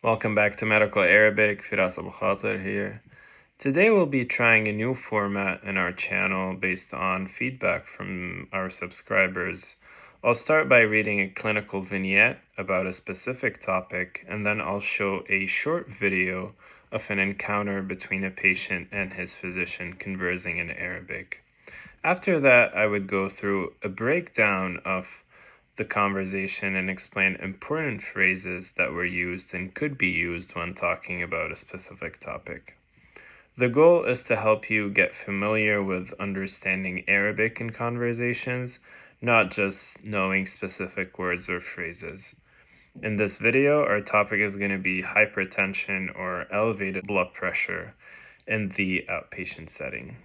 Welcome back to Medical Arabic. Firas Abu Khater here. Today we'll be trying a new format in our channel based on feedback from our subscribers. I'll start by reading a clinical vignette about a specific topic, and then I'll show a short video of an encounter between a patient and his physician conversing in Arabic. After that, I would go through a breakdown of the conversation and explain important phrases that were used and could be used when talking about a specific topic. The goal is to help you get familiar with understanding Arabic in conversations, not just knowing specific words or phrases. In this video, our topic is going to be hypertension or elevated blood pressure in the outpatient setting.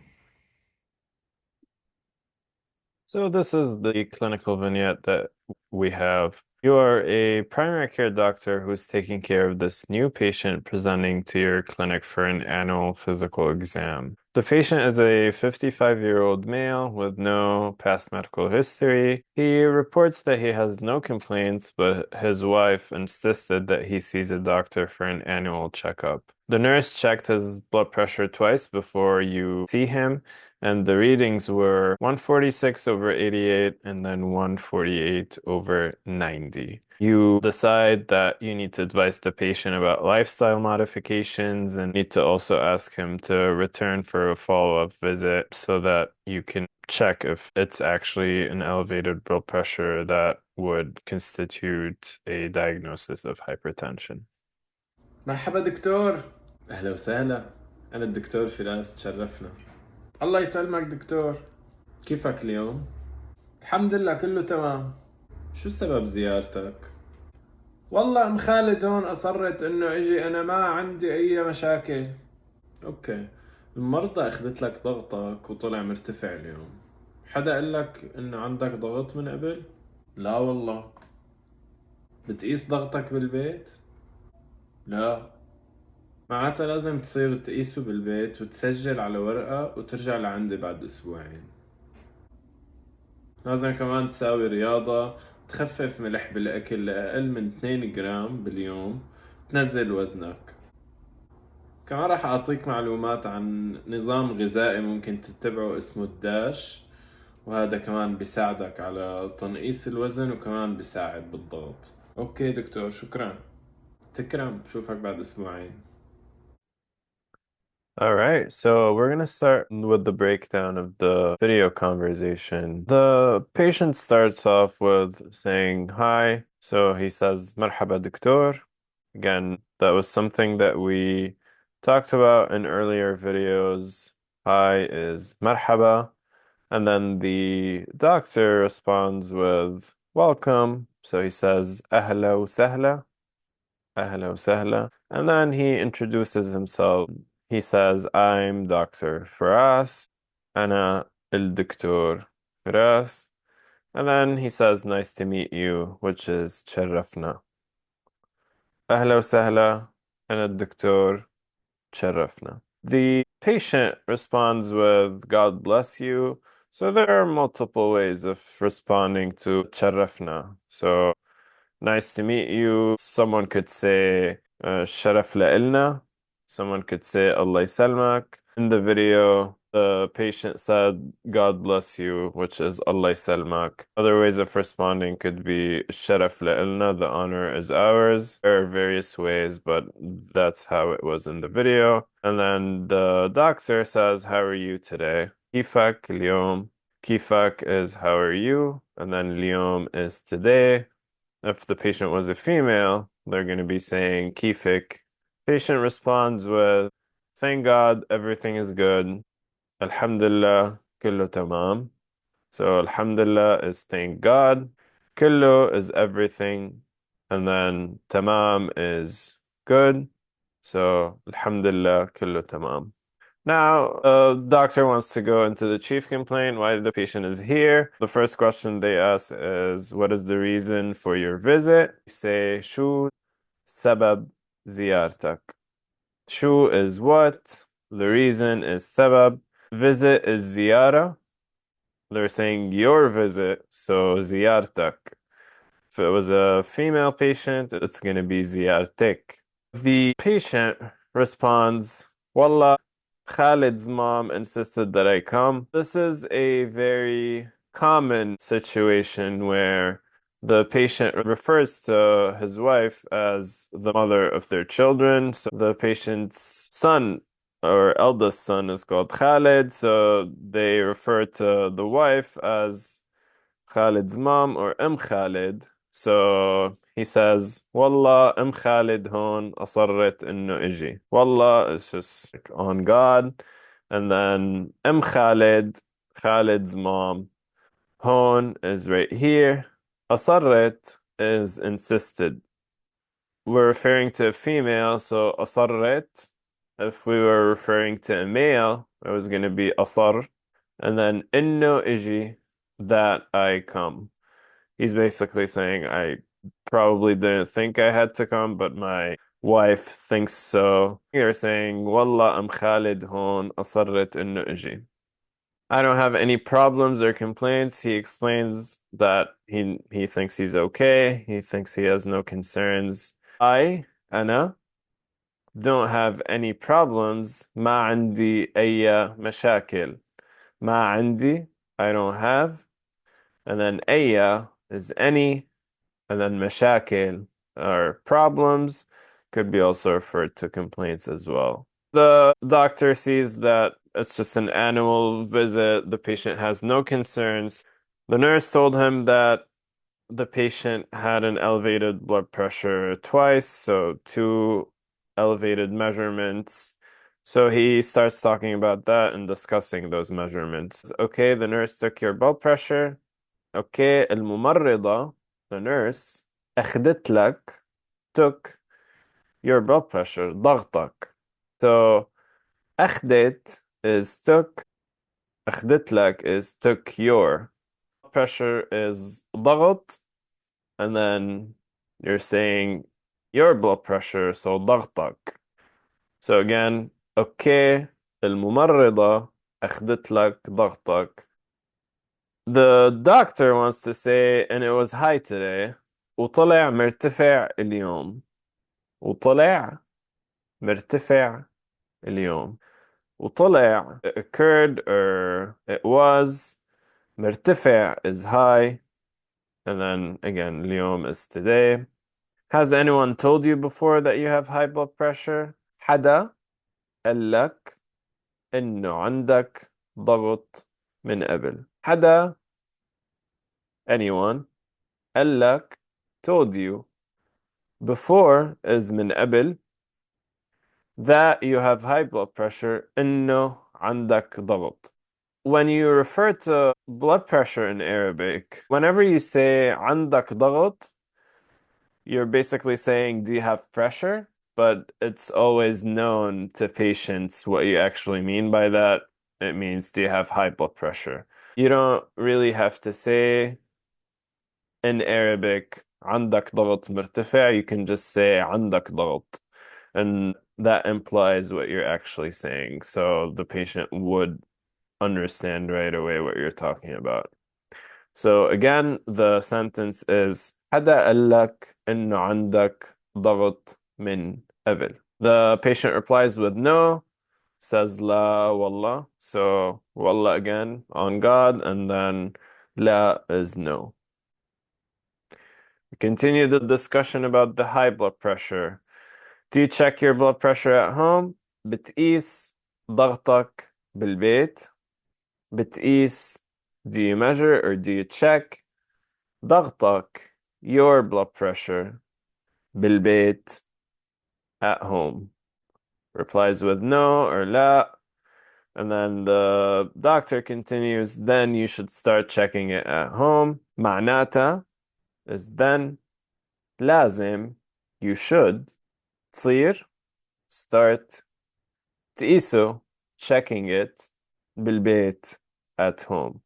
So this is the clinical vignette that we have. You are a primary care doctor who's taking care of this new patient presenting to your clinic for an annual physical exam. The patient is a 55-year-old male with no past medical history. He reports that he has no complaints, but his wife insisted that he sees a doctor for an annual checkup. The nurse checked his blood pressure twice before you see him, and the readings were 146/88 and then 148/90. You decide that you need to advise the patient about lifestyle modifications and need to also ask him to return for a follow-up visit so that you can check if it's actually an elevated blood pressure that would constitute a diagnosis of hypertension. مرحبا دكتور. أهلا وسهلا. أنا الدكتور فراس، تشرفنا. الله يسلمك دكتور. كيفك اليوم؟ الحمد لله كله تمام. شو سبب زيارتك؟ والله أم خالد هون أصرت إنه إجي، أنا ما عندي أي مشاكل. أوكي. المرضى أخذت لك ضغطك وطلع مرتفع اليوم. حدا قال لك إنه عندك ضغط من قبل؟ لا والله. بتقيس ضغطك بالبيت؟ لا. معناتها لازم تصير تقيسه بالبيت وتسجل على ورقة وترجع لعندي بعد أسبوعين. لازم كمان تساوي رياضة، تخفف ملح بالأكل لأقل من 2 جرام باليوم، تنزل وزنك. كمان راح أعطيك معلومات عن نظام غذائي ممكن تتبعه اسمه الداش، وهذا كمان بيساعدك على تنقيص الوزن وكمان بيساعد بالضغط. أوكي دكتور، شكرا. تكرم، بشوفك بعد أسبوعين. All right, so we're going to start with the breakdown of the video conversation. The patient starts off with saying hi. So he says, Marhaba doctor. Again, that was something that we talked about in earlier videos. Hi is marhaba. And then the doctor responds with welcome. So he says, Ahla wa sahla. Ahla wa sahla. And then he introduces himself. He says, I'm Dr. Firas. أنا الدكتور فراس. And then he says, nice to meet you, which is تشرفنا. أهلا وسهلا. أنا الدكتور تشرفنا. The patient responds with, God bless you. So there are multiple ways of responding to تشرفنا. So, nice to meet you. Someone could say, شرف لإلنا. Someone could say, Allah يسلمك. In the video, the patient said, God bless you, which is Allah يسلمك. Other ways of responding could be, شرف لإلنا, the honor is ours. There are various ways, but that's how it was in the video. And then the doctor says, how are you today? كيفك اليوم? كيفك is how are you? And then اليوم is today. If the patient was a female, they're going to be saying kifik. Patient responds with, thank God, everything is good. Alhamdulillah, kullu tamam. So Alhamdulillah is thank God. Kullu is everything. And then tamam is good. So Alhamdulillah, kullu tamam. Now, doctor wants to go into the chief complaint, why the patient is here. The first question they ask is, what is the reason for your visit? Say, شو سبب زيارتك? شو is what? The reason is سبب. Visit is زيارة. They're saying your visit, so زيارتك. If it was a female patient, it's going to be زيارتك. The patient responds, Wallah, Khalid's mom insisted that I come. This is a very common situation where the patient refers to his wife as the mother of their children. So the patient's son or eldest son is called Khalid, so they refer to the wife as Khalid's mom or Khalid. So he says, Wallah, Khalid hon أصرت إنه إجي. Wallah is just like on God. And then Khalid, Khalid's mom. Hon is right here. أصرت is insisted. We're referring to a female, so أصرت. If we were referring to a male, it was going to be أصر. And then إنه إجي, that I come. He's basically saying, I probably didn't think I had to come, but my wife thinks so. They're saying, Wallah, am Khalid hon, أصرت إنه إجي. I don't have any problems or complaints. He explains that he thinks he's okay. He thinks he has no concerns. أنا, don't have any problems. ما عندي أي مشاكل. ما عندي, I don't have. And then أي is any. And then مشاكل are problems, could be also referred to complaints as well. The doctor sees that it's just an annual visit. The patient has no concerns. The nurse told him that the patient had an elevated blood pressure twice, so two elevated measurements. So he starts talking about that and discussing those measurements. Okay, the nurse took your blood pressure. Okay, الممرضة, the nurse, أخدت لك, took your blood pressure, ضغطك. So أخدت is took, أخدت لك is took your. Pressure is ضغط, and then you're saying your blood pressure, so ضغطك. So again, okay, الممرضة أخدت لك ضغطك. The doctor wants to say, and it was high today, وطلع مرتفع اليوم. وطلع مرتفع اليوم. وطلع it occurred or it was. مرتفع is high. And then again, اليوم is today. Has anyone told you before that you have high blood pressure? حدا قال لك إنه عندك ضغط من قبل. حدا, anyone, قال لك, told you. Before is من قبل, that you have high blood pressure, إنه عندك ضغط. When you refer to blood pressure in Arabic, whenever you say عندك ضغط, you're basically saying, do you have pressure? But it's always known to patients what you actually mean by that. It means, do you have high blood pressure? You don't really have to say in Arabic, عندك ضغط مرتفع. You can just say عندك ضغط. And that implies what you're actually saying. So the patient would understand right away what you're talking about. So again, the sentence is حدا قال لك إنه عندك ضغط من قبل. The patient replies with no, says لا والله. So والله again on God, and then لا is no. We continue the discussion about the high blood pressure. Do you check your blood pressure at home? بتقيس ضغطك بالبيت. بتقيس, do you measure or do you check ضغطك, your blood pressure, بالبيت, at home? Replies with no or لا. And then the doctor continues, then you should start checking it at home. معناتها is then. لازم, you should. تصير, start. تقيسه, checking it. بالبيت, at home.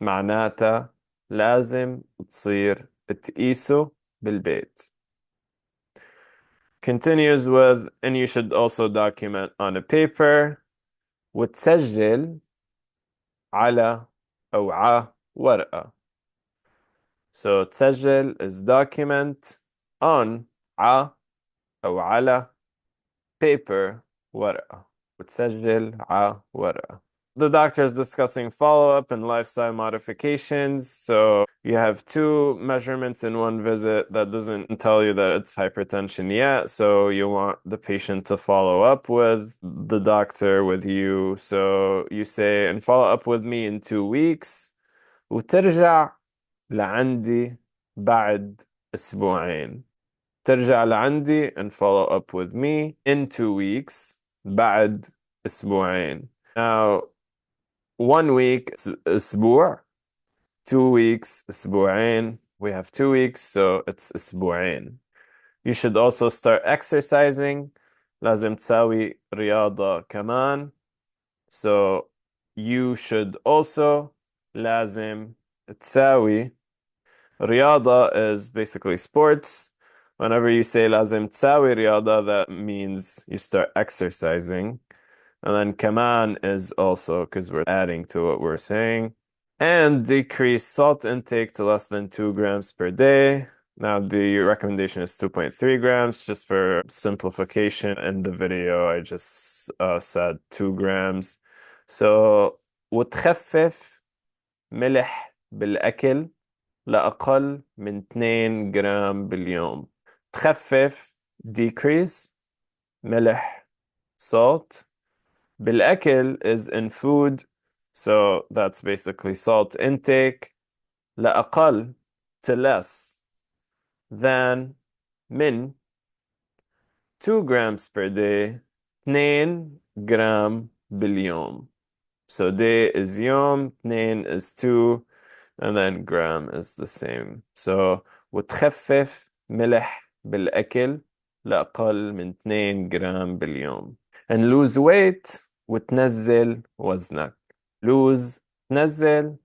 معناتها لازم تصير تقيسه بالبيت. Continues with, and you should also document on a paper. وتسجل على أو ورقة. So تسجل is document, on أو على paper ورقة وتسجل على ورقة. The doctor is discussing follow-up and lifestyle modifications. So you have two measurements in one visit. That doesn't tell you that it's hypertension yet. So you want the patient to follow up with the doctor with you. So you say, and follow up with me in 2 weeks. وترجع لعندي بعد أسبوعين. ترجع لعندي and follow up with me in 2 weeks بعد أسبوعين. Now, 1 week is أسبوع, 2 weeks أسبوعين. We have 2 weeks, so it's أسبوعين. You should also start exercising. لازم تساوي رياضة كمان. So you should also لازم تساوي رياضة is basically sports. Whenever you say لازم تساوي رياضة, that means you start exercising. And then كمان is also because we're adding to what we're saying. And decrease salt intake to less than 2 grams per day. Now, the recommendation is 2.3 grams, just for simplification. In the video, I just said 2 grams. So, وتخفف ملح بالأكل لأقل من 2 جرام باليوم. تخفف decrease ملح salt بالأكل is in food, so that's basically salt intake. لأقل to less than من 2 grams per day 2 جرام باليوم. So day is يوم, 2 is 2, and then gram is the same. So وتخفف ملح بالأكل لأقل من 2 جرام باليوم. And lose weight وتنزل وزنك. Lose, تنزل,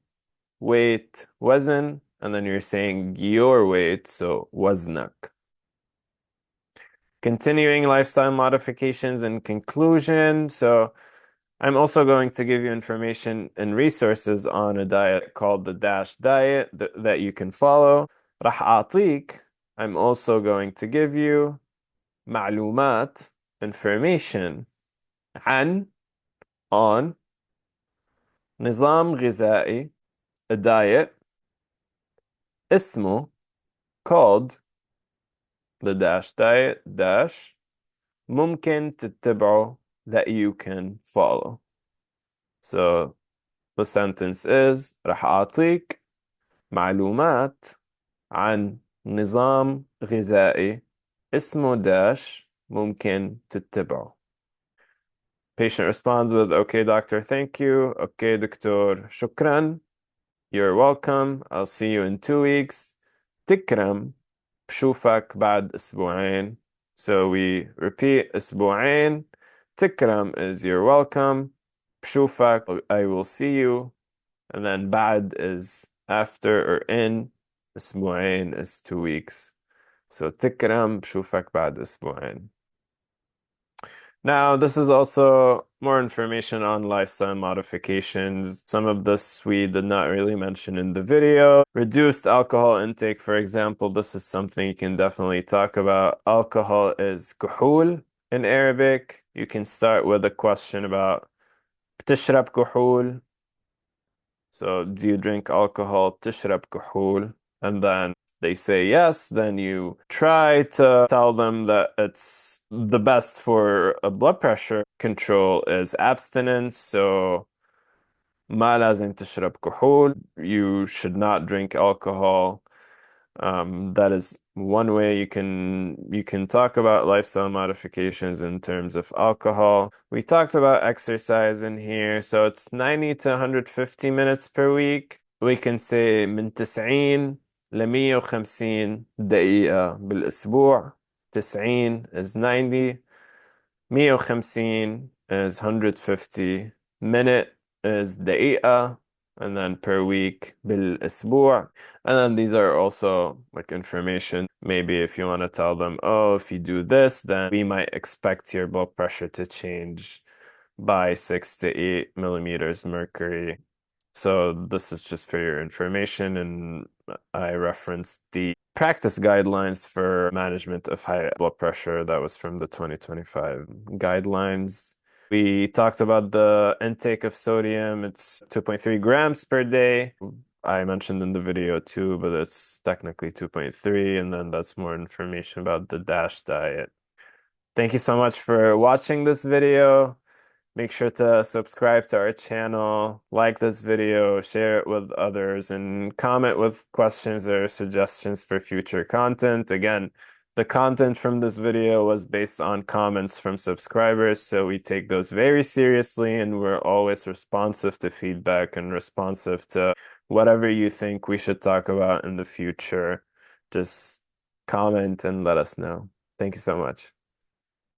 weight, وزن, and then you're saying your weight, so وزنك. Continuing lifestyle modifications in conclusion. So I'm also going to give you information and resources on a diet called the DASH diet that you can follow. راح أعطيك, I'm also going to give you معلومات, information on نظام غذائي, a diet اسمه called the DASH diet dash ممكن تتبعه, that you can follow. So the sentence is راح أعطيك معلومات عن نظام غذائي اسمه داش ممكن تتبعه. Patient responds with, okay, doctor, thank you. Okay, دكتور, شكرا. You're welcome. I'll see you in 2 weeks. تكرم, بشوفك بعد أسبوعين. So we repeat أسبوعين. تكرم is you're welcome. بشوفك, I will see you. And then بعد is after or in. أسبوعين is 2 weeks. So تكرم, بشوفك بعد أسبوعين. Now, this is also more information on lifestyle modifications. Some of this we did not really mention in the video. Reduced alcohol intake, for example, this is something you can definitely talk about. Alcohol is كحول in Arabic. You can start with a question about بتشرب كحول? So, do you drink alcohol? تشرب كحول? And then they say yes, then you try to tell them that it's the best for a blood pressure control is abstinence. So ما لازم تشرب كحول. You should not drink alcohol. That is one way you can talk about lifestyle modifications in terms of alcohol. We talked about exercise in here, so it's 90 to 150 minutes per week. We can say من 90 ل 150 دقيقة بالأسبوع. 90 is 90, 150 is 150, minute is دقيقة, and then per week بالأسبوع. And then these are also like information. Maybe if you want to tell them, oh, if you do this, then we might expect your blood pressure to change by 6 to 8 millimeters mercury. So this is just for your information, and I referenced the practice guidelines for management of high blood pressure. That was from the 2025 guidelines. We talked about the intake of sodium. It's 2.3 grams per day. I mentioned in the video too, but it's technically 2.3, and then that's more information about the DASH diet. Thank you so much for watching this video. Make sure to subscribe to our channel, like this video, share it with others, and comment with questions or suggestions for future content. Again, the content from this video was based on comments from subscribers, so we take those very seriously, and we're always responsive to feedback and responsive to whatever you think we should talk about in the future. Just comment and let us know. Thank you so much.